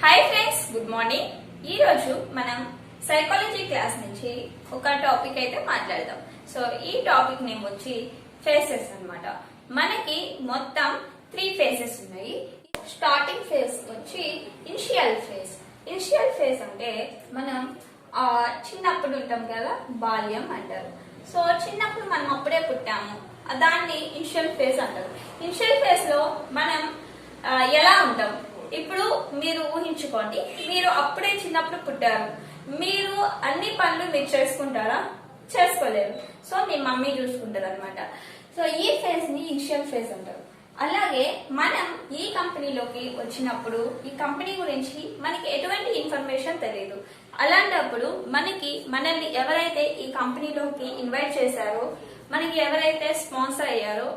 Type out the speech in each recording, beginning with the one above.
Hi friends, good morning. ఈ రోజు మనం సైకాలజీ క్లాస్ నుంచి ఒక టాపిక్ అయితే మాట్లాడదాం. సో ఈ టాపిక్ నేమ్ వచ్చి ఫేసెస్ అన్నమాట. మనకి మొత్తం 3 ఫేసెస్ ఉన్నాయి. స్టార్టింగ్ ఫేజ్ వచ్చి ఇనిషియల్ ఫేజ్. ఇనిషియల్ ఫేజ్ అంటే మనం చిన్నప్పుడు ఉంటాం కదా, బాల్యం అంటారు. సో చిన్నప్పుడు మనం అప్పుడే పుట్టాము, దాన్ని ఇనిషియల్ ఫేజ్ అంటారు. ఇనిషియల్ ఫేజ్ లో మనం ఎలా ఉంటాం? ఇప్పుడు మీరు ఊహించుకోండి, మీరు అప్పుడే చిన్నప్పుడు పుట్టారు. మీరు అన్ని పనులు మీరు చేసుకుంటారా? చేసుకోలేరు. సో మీ మమ్మీ చూసుకుంటారు అనమాట. సో ఈ ఫేజ్ ని ఇనిషియల్ ఫేజ్ అంటారు. అలాగే మనం ఈ కంపెనీలోకి వచ్చినప్పుడు ఈ కంపెనీ గురించి మనకి ఎటువంటి ఇన్ఫర్మేషన్ తెలియదు. అలాంటప్పుడు మనల్ని ఎవరైతే ఈ కంపెనీలోకి ఇన్వైట్ చేశారో, మనకి ఎవరైతే స్పాన్సర్ అయ్యారో,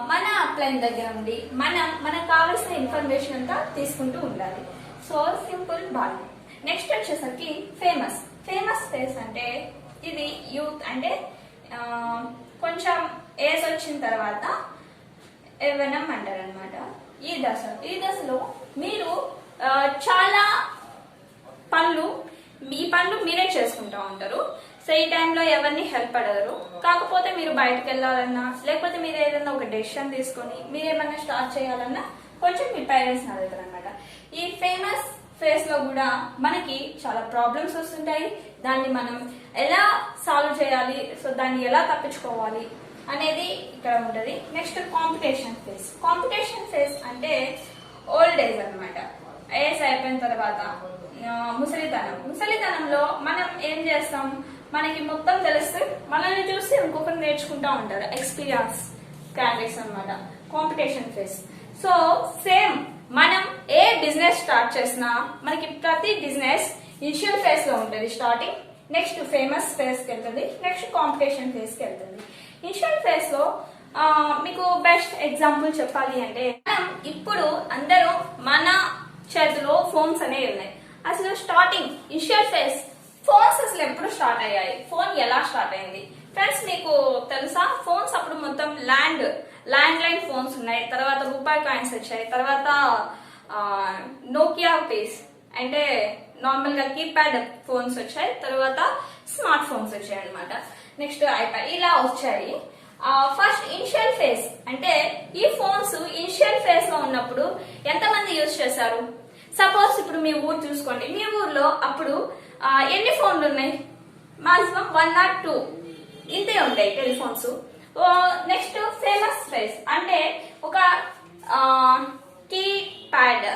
మన అప్లైన్ దగ్గర ఉండి మనకు కావాల్సిన ఇన్ఫర్మేషన్ అంతా తీసుకుంటూ ఉండాలి. సో సింపుల్ బాగా. నెక్స్ట్ వచ్చేసరికి ఫేమస్. ఫేమస్ ఫేస్ అంటే ఇది యూత్, అంటే కొంచెం ఏజ్ వచ్చిన తర్వాత యవ్వనం అంటారు అనమాట. ఈ దశలో మీరు చాలా ఈ పనులు మీరే చేసుకుంటా ఉంటారు. సో ఈ టైంలో ఎవరిని హెల్ప్ అడగరు. కాకపోతే మీరు బయటకు వెళ్ళాలన్నా, లేకపోతే మీరు ఏదైనా ఒక డెసిషన్ తీసుకొని మీరేమన్నా స్టార్ట్ చేయాలన్నా కొంచెం మీ పేరెంట్స్ అడుగుతారు అనమాట. ఈ ఫేమస్ ఫేస్ లో కూడా మనకి చాలా ప్రాబ్లమ్స్ వస్తుంటాయి. దాన్ని మనం ఎలా సాల్వ్ చేయాలి, సో దాన్ని ఎలా తప్పించుకోవాలి అనేది ఇక్కడ ఉంటది. Next competition phase. Competition phase అంటే ఓల్డ్ ఏజ్ అనమాట. ఏజ్ అయిపోయిన తర్వాత ముసలితనంలో మనం ఏం చేస్తాం? మనకి మొత్తం తెలిస్తే మనల్ని చూసి ఇంకొకరు నేర్చుకుంటా ఉంటారు. ఎక్స్పీరియన్స్ క్యాండిడేట్స్ అనమాట కాంపిటీషన్ ఫేజ్. సో సేమ్ మనం ఏ బిజినెస్ స్టార్ట్ చేసినా మనకి ప్రతి బిజినెస్ ఇనిషియల్ ఫేజ్ లో ఉంటుంది స్టార్టింగ్. నెక్స్ట్ ఫేమస్ ఫేజ్ కి వెళ్తుంది, నెక్స్ట్ కాంపిటీషన్ ఫేజ్ కి వెళ్తుంది. ఇనిషియల్ ఫేజ్ లో మీకు బెస్ట్ ఎగ్జాంపుల్ చెప్పాలి అంటే, మనం ఇప్పుడు అందరూ మన చేతిలో ఫోన్స్ అనేవి ఉన్నాయి. అసలు స్టార్టింగ్ ఇనిషియల్ ఫేజ్ ఫోన్స్ అసలు ఎప్పుడు స్టార్ట్ అయ్యాయి? ఫోన్ ఎలా స్టార్ట్ అయింది ఫ్రెండ్స్? మీకు తెలుసా? ఫోన్స్ అప్పుడు మొత్తం ల్యాండ్ లైన్ ఫోన్స్ ఉన్నాయి. తర్వాత రూపాయి కాయిన్స్ వచ్చాయి. తర్వాత నోకియా పీస్ అంటే నార్మల్ గా కీప్యాడ్ ఫోన్స్ వచ్చాయి. తర్వాత స్మార్ట్ ఫోన్స్ వచ్చాయి అనమాట. నెక్స్ట్ ఐప్యాడ్, ఇలా వచ్చాయి. ఫస్ట్ ఇనిషియల్ ఫేజ్ అంటే ఈ ఫోన్స్ ఇనిషియల్ ఫేజ్ లో ఉన్నప్పుడు ఎంతమంది యూజ్ చేశారు? సపోజ్ ఇప్పుడు మీ ఊరు చూసుకోండి. మీ ఊర్లో అప్పుడు ఎన్ని ఫోన్లు ఉన్నాయి? మాక్సిమం 1 or 2 ఇంతే ఉంటాయి టెలిఫోన్స్. నెక్స్ట్ ఫేమస్ ఫేజ్ అంటే ఒక కీప్యాడ్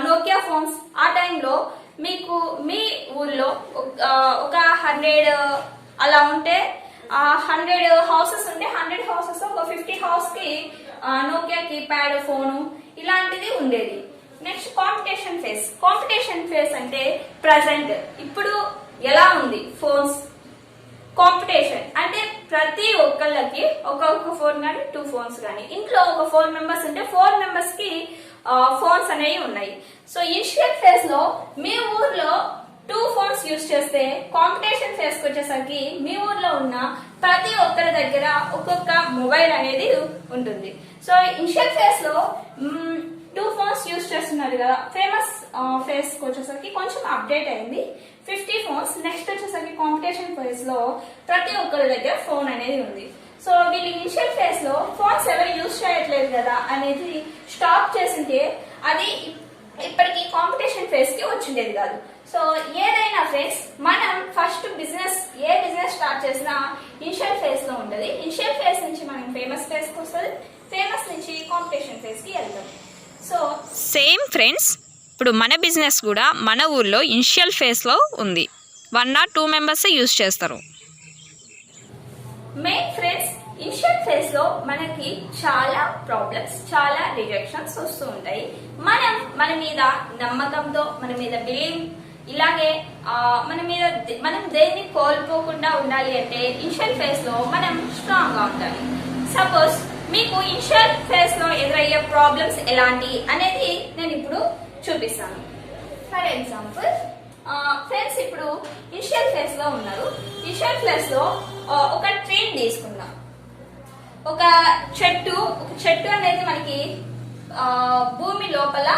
నోకియా ఫోన్స్. ఆ టైంలో మీకు మీ ఊర్లో ఒక 100 అలా ఉంటే, 100 హౌసెస్ ఉంటే 100 హౌసెస్ ఒక 50 హౌస్ కి నోకియా కీప్యాడ్ ఫోను ఇలాంటిది ఉండేది. Next competition phase. Competition phase అంటే ప్రజెంట్ ఇప్పుడు ఎలా ఉంది ఫోన్స్. కాంపిటీషన్ అంటే ప్రతి ఒక్కళ్ళకి ఒక్కొక్క ఫోన్ కానీ 2 ఫోన్స్ కానీ, ఇంట్లో ఒక 4 మెంబర్స్ ఉంటే 4 మెంబర్స్ కి ఫోన్స్ అనేవి ఉన్నాయి. సో ఇనిషియల్ ఫేజ్ లో మీ ఊర్లో 2 ఫోన్స్ యూజ్ చేస్తే, కాంపిటీషన్ ఫేజ్ కి వచ్చేసరికి మీ ఊర్లో ఉన్న ప్రతి ఒక్కరి దగ్గర ఒక్కొక్క మొబైల్ అనేది ఉంటుంది. సో ఇనిషియల్ ఫేజ్ లో 2 ఫోన్స్ యూజ్ చేస్తున్నారు కదా. ఫేమస్ ఫేజ్ కి వచ్చేసరికి కొంచెం అప్డేట్ అయింది, 50 ఫోన్స్. నెక్స్ట్ వచ్చేసరికి కాంపిటీషన్ ఫేజ్ లో ప్రతి ఒక్కరి దగ్గర ఫోన్ అనేది ఉంది. సో వీళ్ళు ఇనిషియల్ ఫేజ్ లో ఫోన్స్ ఎవరు యూజ్ చేయట్లేదు కదా అనేది స్టాప్ చేసింటే అది ఇప్పటికి కాంపిటీషన్ ఫేజ్ కి వచ్చిండేది కాదు. సో ఏదైనా ఫేజ్ మనం ఫస్ట్ ఏ బిజినెస్ స్టార్ట్ చేసినా ఇనిషియల్ ఫేజ్ లో ఉంటది. ఇనిషియల్ ఫేజ్ నుంచి మనం ఫేమస్ ఫేజ్ కి వస్తుంది, ఫేమస్ నుంచి కాంపిటీషన్ ఫేజ్ కి వెళ్తాం. సో సేమ్ ఫ్రెండ్స్, ఇప్పుడు మన బిజినెస్ కూడా మన ఊర్లో ఇనిషియల్ ఫేజ్లో ఉంది. 1 or 2 మెంబర్స్ యూజ్ చేస్తారు. మెయిన్ ఫ్రెండ్స్, ఇనిషియల్ ఫేజ్ లో మనకి చాలా ప్రాబ్లమ్స్, చాలా రిజెక్షన్స్ వస్తూ ఉంటాయి. మన మీద నమ్మకంతో, మన మీద బిలీవ్, ఇలాగే మనం దేన్ని కోల్పోకుండా ఉండాలి అంటే ఇనిషియల్ ఫేజ్ లో మనం స్ట్రాంగ్ గా ఉండాలి. సపోజ్ మీకు ఇనిషియల్ ఫేజ్ లో ఎదురయ్యే ప్రాబ్లమ్స్ ఎలాంటి అనేది నేను ఇప్పుడు చూపిస్తాను. ఫర్ ఎగ్జాంపుల్ ఫ్రెండ్స్, ఇప్పుడు ఇనిషియల్ ఫేజ్ లో ఉన్నారు. ఇనిషియల్ ఫేజ్ లో ఒక ట్రైన్ తీసుకుందాం. ఒక చెట్టు అనేది మనకి భూమి లోపల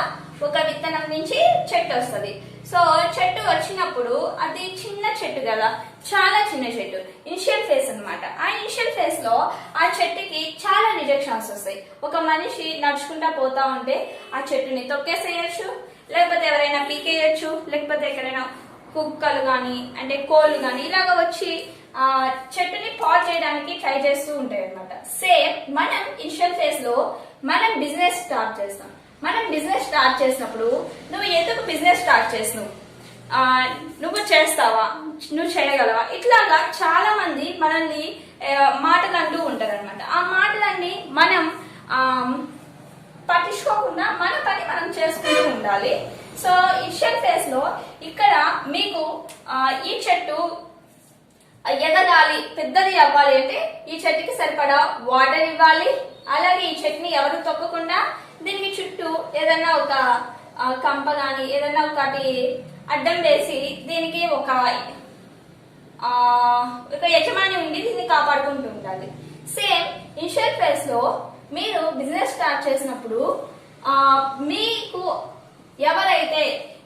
ఒక విత్తనం నుంచి చెట్టు వస్తుంది. సో చెట్టు వచ్చినప్పుడు అది చిన్న చెట్టు కదా, చాలా చిన్న చెట్టు, ఇనిషియల్ ఫేజ్ అన్నమాట. ఆ ఇనిషియల్ ఫేజ్ లో ఆ చెట్టుకి చాలా రిజెక్షన్స్ వస్తాయి. ఒక మనిషి నడుచుకుంటా పోతా ఉంటే ఆ చెట్టుని తొక్కేసేయచ్చు, లేకపోతే ఎవరైనా పీకేయచ్చు, లేకపోతే ఎక్కడైనా కుక్కలు కానీ అంటే కోళ్ళు కానీ ఇలాగ వచ్చి ఆ చెట్టుని పాడు చేయడానికి ట్రై చేస్తూ ఉంటాయి అనమాట. సేమ్ మనం ఇనిషియల్ ఫేజ్ లో మనం బిజినెస్ స్టార్ట్ చేస్తాం. మనం బిజినెస్ స్టార్ట్ చేసినప్పుడు నువ్వు ఎందుకు బిజినెస్ స్టార్ట్ చేసినావు, నువ్వు చేస్తావా, నువ్వు చేయగలవా, ఇట్లాగా చాలా మంది మనల్ని మాటలు అంటూ ఉంటారు అనమాట. ఆ మాటలన్నీ మనం పట్టించుకోకుండా మన పని మనం చేసుకుంటూ ఉండాలి. సో ఇనిషియల్ ఫేజ్ లో ఇక్కడ మీకు ఈ చెట్టు ఎదగాలి, పెద్దది అవ్వాలి అంటే ఈ చెట్టుకి సరిపడా వాటర్ ఇవ్వాలి. అలాగే ఈ చెట్టుని ఎవరు తొక్కకుండా దీనికి చుట్టూ ఏదన్నా ఒక కంప గాని ఏదన్నా ఒకటి అడ్డం వేసి దీనికి ఒక యజమాని ఉండి దీన్ని కాపాడుకుంటూ ఉండాలి. సేమ్ ఇనిషియల్ ఫేజ్ లో మీరు బిజినెస్ స్టార్ట్ చేసినప్పుడు మీకు ఎవరైతే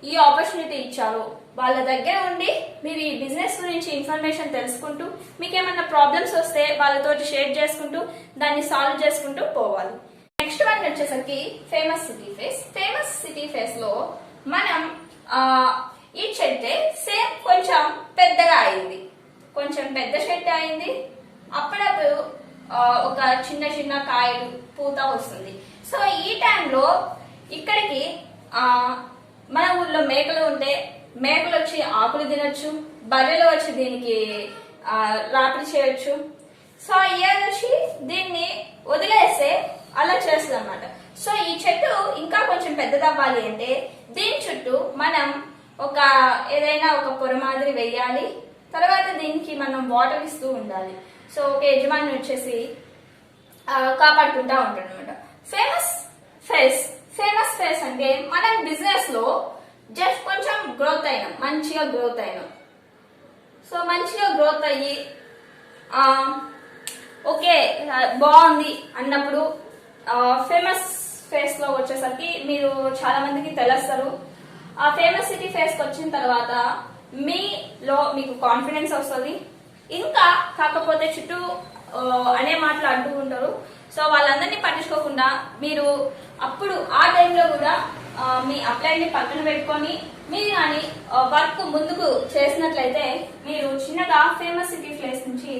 ఈ ఆపర్చునిటీ ఇచ్చారో వాళ్ళ దగ్గర ఉండి మీరు ఈ బిజినెస్ గురించి ఇన్ఫర్మేషన్ తెలుసుకుంటూ మీకు ఏమైనా ప్రాబ్లమ్స్ వస్తే వాళ్ళతో షేర్ చేసుకుంటూ దాన్ని సాల్వ్ చేసుకుంటూ పోవాలి. నెక్స్ట్ వన్ వచ్చేసరికి famous city face. Famous city face లో మనం ఈ చెట్టే సేమ్ కొంచెం పెద్దగా అయింది, కొంచెం పెద్ద చెట్టు అయింది, అప్పుడప్పుడు ఒక చిన్న చిన్న కాయలు పూత వస్తుంది. సో ఈ టైంలో ఇక్కడికి మన ఊర్లో మేకలు ఉంటే మేకలు వచ్చి ఆకులు తినొచ్చు, బర్రెలు వచ్చి దీనికి రాపిడి చేయొచ్చు. సో ఇయర్ వచ్చి దీన్ని వదిలేస్తే అలా చేస్తుంది అనమాట. సో ఈ చెట్టు ఇంకా కొంచెం పెద్దదవ్వాలి అంటే దీని చుట్టూ మనం ఒక ఏదైనా ఒక పొర మాదిరి వేయాలి. తర్వాత దీనికి మనం వాటర్ ఇస్తూ ఉండాలి. సో ఒక యజమాని వచ్చేసి కాపాడుకుంటా ఉంటాడు అనమాట. Famous face. ఫేమస్ ఫేస్ అంటే మనం బిజినెస్ లో జస్ట్ కొంచెం గ్రోత్ అయినాం, మంచిగా గ్రోత్ అయినాం. సో మంచిగా గ్రోత్ అయ్యి ఓకే బాగుంది అన్నప్పుడు ఫేమస్ ఫేస్ లో వచ్చేసరికి మీరు చాలా మందికి తెలుస్తారు. ఆ ఫేమస్ సిటీ ఫేస్ కి వచ్చిన తర్వాత మీలో మీకు కాన్ఫిడెన్స్ వస్తుంది. ఇంకా కాకపోతే చుట్టూ అనే మాటలు అంటూ ఉంటారు. సో వాళ్ళందరినీ పట్టించుకోకుండా మీరు అప్పుడు ఆ టైంలో కూడా మీ అప్లైని పక్కన పెట్టుకొని మీరు కానీ వర్క్ ముందుకు చేసినట్లయితే మీరు చిన్నగా ఫేమస్ సిటీ ఫేస్ నుంచి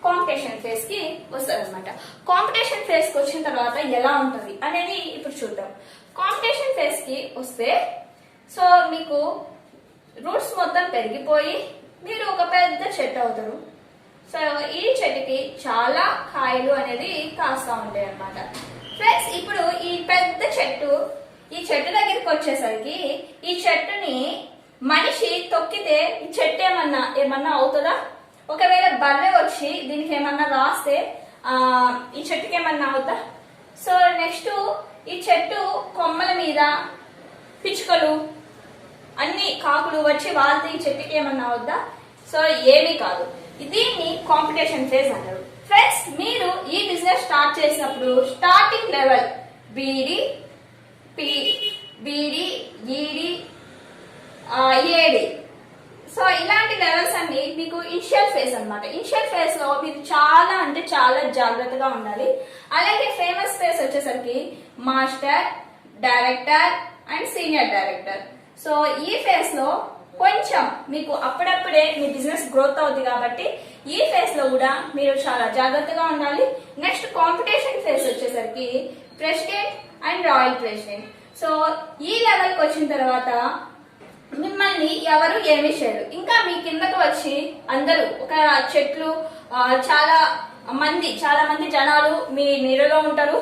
కాంపిటీషన్ ఫేస్ కి వస్తారు అనమాట. కాంపిటీషన్ ఫేస్ కి వచ్చిన తర్వాత ఎలా ఉంటుంది అనేది ఇప్పుడు చూద్దాం. కాంపిటీషన్ ఫేస్ కి వస్తే సో మీకు రూట్స్ మొత్తం పెరిగిపోయి మీరు ఒక పెద్ద చెట్టు అవుతారు. సో ఈ చెట్టుకి చాలా కాయలు అనేది కాస్తా ఉంటాయి అన్నమాట. ఫ్రెండ్స్ ఇప్పుడు ఈ పెద్ద చెట్టు ఈ చెట్టు దగ్గరికి వచ్చేసరికి ఈ చెట్టుని మనిషి తొక్కితే ఈ చెట్టు ఏమన్నా అవుతుందా? ఒకవేళ బర్రె వచ్చి దీనికి ఏమన్నా రాస్తే ఈ చెట్టుకి ఏమన్నా అవుతా? సో నెక్స్ట్ ఈ చెట్టు కొమ్మల మీద పిచ్చుకలు అన్ని కాకులు వచ్చి వాళ్ళతో ఈ చెట్టుకి ఏమన్నా అవుద్దా? సో ఏమీ కాదు. దీన్ని కాంపిటీషన్ ఫేజ్ అంటారు. ఫ్రెండ్స్ మీరు ఈ బిజినెస్ స్టార్ట్ చేసినప్పుడు స్టార్టింగ్ లెవెల్ బీడి ఈడి ఏడి సో ఇలాంటి లెవెల్స్ అన్ని మీకు ఇనిషియల్ ఫేజ్ అన్నమాట. ఇనిషియల్ ఫేజ్ లో మీరు చాలా అంటే చాలా జాగ్రత్తగా ఉండాలి. అలాగే ఫేమస్ ఫేజ్ వచ్చేసరికి master, director and senior director. So ఈ ఫేజ్ లో కొంచెం మీకు అప్పుడప్పుడే మీ బిజినెస్ గ్రోత్ అవుతుంది కాబట్టి ఈ ఫేజ్ లో కూడా మీరు చాలా జాగ్రత్తగా ఉండాలి. నెక్స్ట్ కాంపిటీషన్ ఫేజ్ వచ్చేసరికి president and royal president. So ఈ లెవెల్ కి వచ్చిన తర్వాత మిమ్మల్ని ఎవరు ఏమీ చేయరు. ఇంకా మీ కిందకు వచ్చి అందరూ ఒక చెట్లు చాలా మంది జనాలు మీ నీడలో ఉంటారు.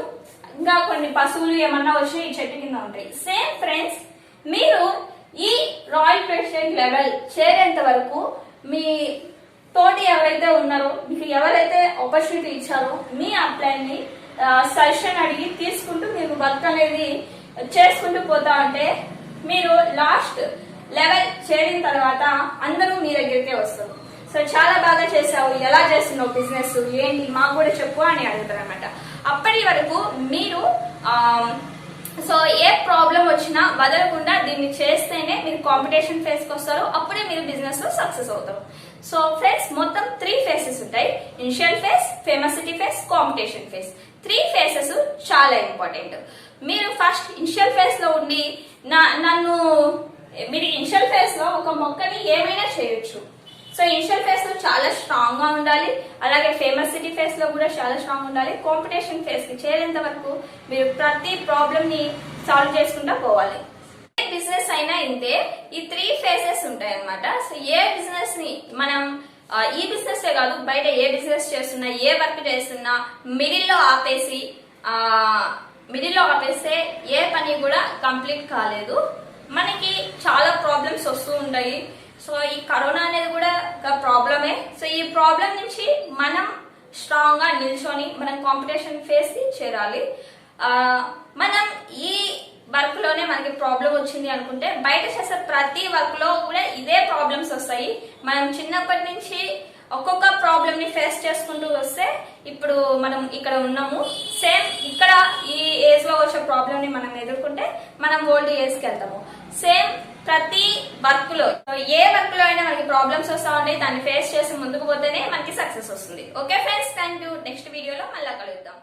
ఇంకా కొన్ని పశువులు ఏమన్నా వచ్చి ఈ చెట్టు కింద ఉంటాయి. సేమ్ ఫ్రెండ్స్ మీరు ఈ రాయల్ ప్రెసిడెంట్ లెవెల్ చేరేంత వరకు మీ తోటి ఎవరైతే ఉన్నారో మీకు ఎవరైతే ఆపర్చునిటీ ఇచ్చారో మీ అప్లైని సజెషన్ అడిగి తీసుకుంటూ మీరు వర్క్ అనేది చేసుకుంటూ పోతా ఉంటే మీరు లాస్ట్ లెవెల్ చేరిన తర్వాత అందరూ మీ దగ్గరికే వస్తారు. సో చాలా బాగా చేసావు, ఎలా చేస్తున్నావు బిజినెస్ ఏంటి మాకు కూడా చెప్పు అని అడుగుతారు అనమాట. అప్పటి వరకు మీరు సో ఏ ప్రాబ్లం వచ్చినా వదలకుండా దీన్ని చేస్తేనే మీరు కాంపిటీషన్ ఫేస్ కి వస్తారు, అప్పుడే మీరు బిజినెస్ లో సక్సెస్ అవుతారు. సో ఫ్రెండ్స్, మొత్తం 3 ఫేసెస్ ఉంటాయి. Initial phase, famousity phase, competition phase. 3 phases చాలా ఇంపార్టెంట్. మీరు ఫస్ట్ ఇనిషియల్ ఫేస్ లో ఉండి మీరు ఇనిషియల్ ఫేస్ లో ఒక మొక్కని ఏమైనా చేయొచ్చు. సో ఇనిషియల్ ఫేస్ లో చాలా స్ట్రాంగ్ గా ఉండాలి, అలాగే ఫేమసిటీ ఫేస్ లో కూడా చాలా స్ట్రాంగ్ ఉండాలి. కాంపిటీషన్ ఫేస్ కి చేరేంత వరకు మీరు ప్రతి ప్రాబ్లమ్ ని సాల్వ్ చేసుకుంటా పోవాలి. ఏ బిజినెస్ అయినా ఇంతే, ఈ 3 ఫేసెస్ ఉంటాయి అన్నమాట. సో ఏ బిజినెస్ ని మనం ఈ బిజినెస్ కాదు, బయట ఏ బిజినెస్ చేస్తున్నా, ఏ వర్క్ చేస్తున్నా మిడిల్ లో ఆపేస్తే ఏ పని కూడా కంప్లీట్ కాలేదు. మనకి చాలా ప్రాబ్లమ్స్ వస్తూ ఉంటాయి. సో ఈ కరోనా అనేది కూడా ఒక ప్రాబ్లమే. సో ఈ ప్రాబ్లం నుంచి మనం స్ట్రాంగ్ గా నిల్చొని మనం కాంపిటీషన్ ఫేస్ కి చేరాలి. మనం ఈ వర్క్ లోనే మనకి ప్రాబ్లం వచ్చింది అనుకుంటే బయట చేసే ప్రతి వర్క్ లో కూడా ఇదే ప్రాబ్లమ్స్ వస్తాయి. మనం చిన్నప్పటి నుంచి ఒక్కొక్క ప్రాబ్లం ని ఫేస్ చేసుకుంటూ వస్తే ఇప్పుడు మనం ఇక్కడ ఉన్నాము. సేమ్ ఇక్కడ ఈ ఏజ్ లో వచ్చే ప్రాబ్లం ని మనం ఎదుర్కొంటే మనం ఓల్డ్ ఏజ్ కి వెళ్తాము. సేమ్ ప్రతి వర్క్ లో, ఏ వర్క్ లో అయినా మనకి ప్రాబ్లమ్స్ వస్తా ఉంటాయి. దాన్ని ఫేస్ చేసి ముందుకు పోతేనే మనకి సక్సెస్ వస్తుంది. Okay friends, thank you. Next వీడియోలో మళ్ళీ కలుద్దాం.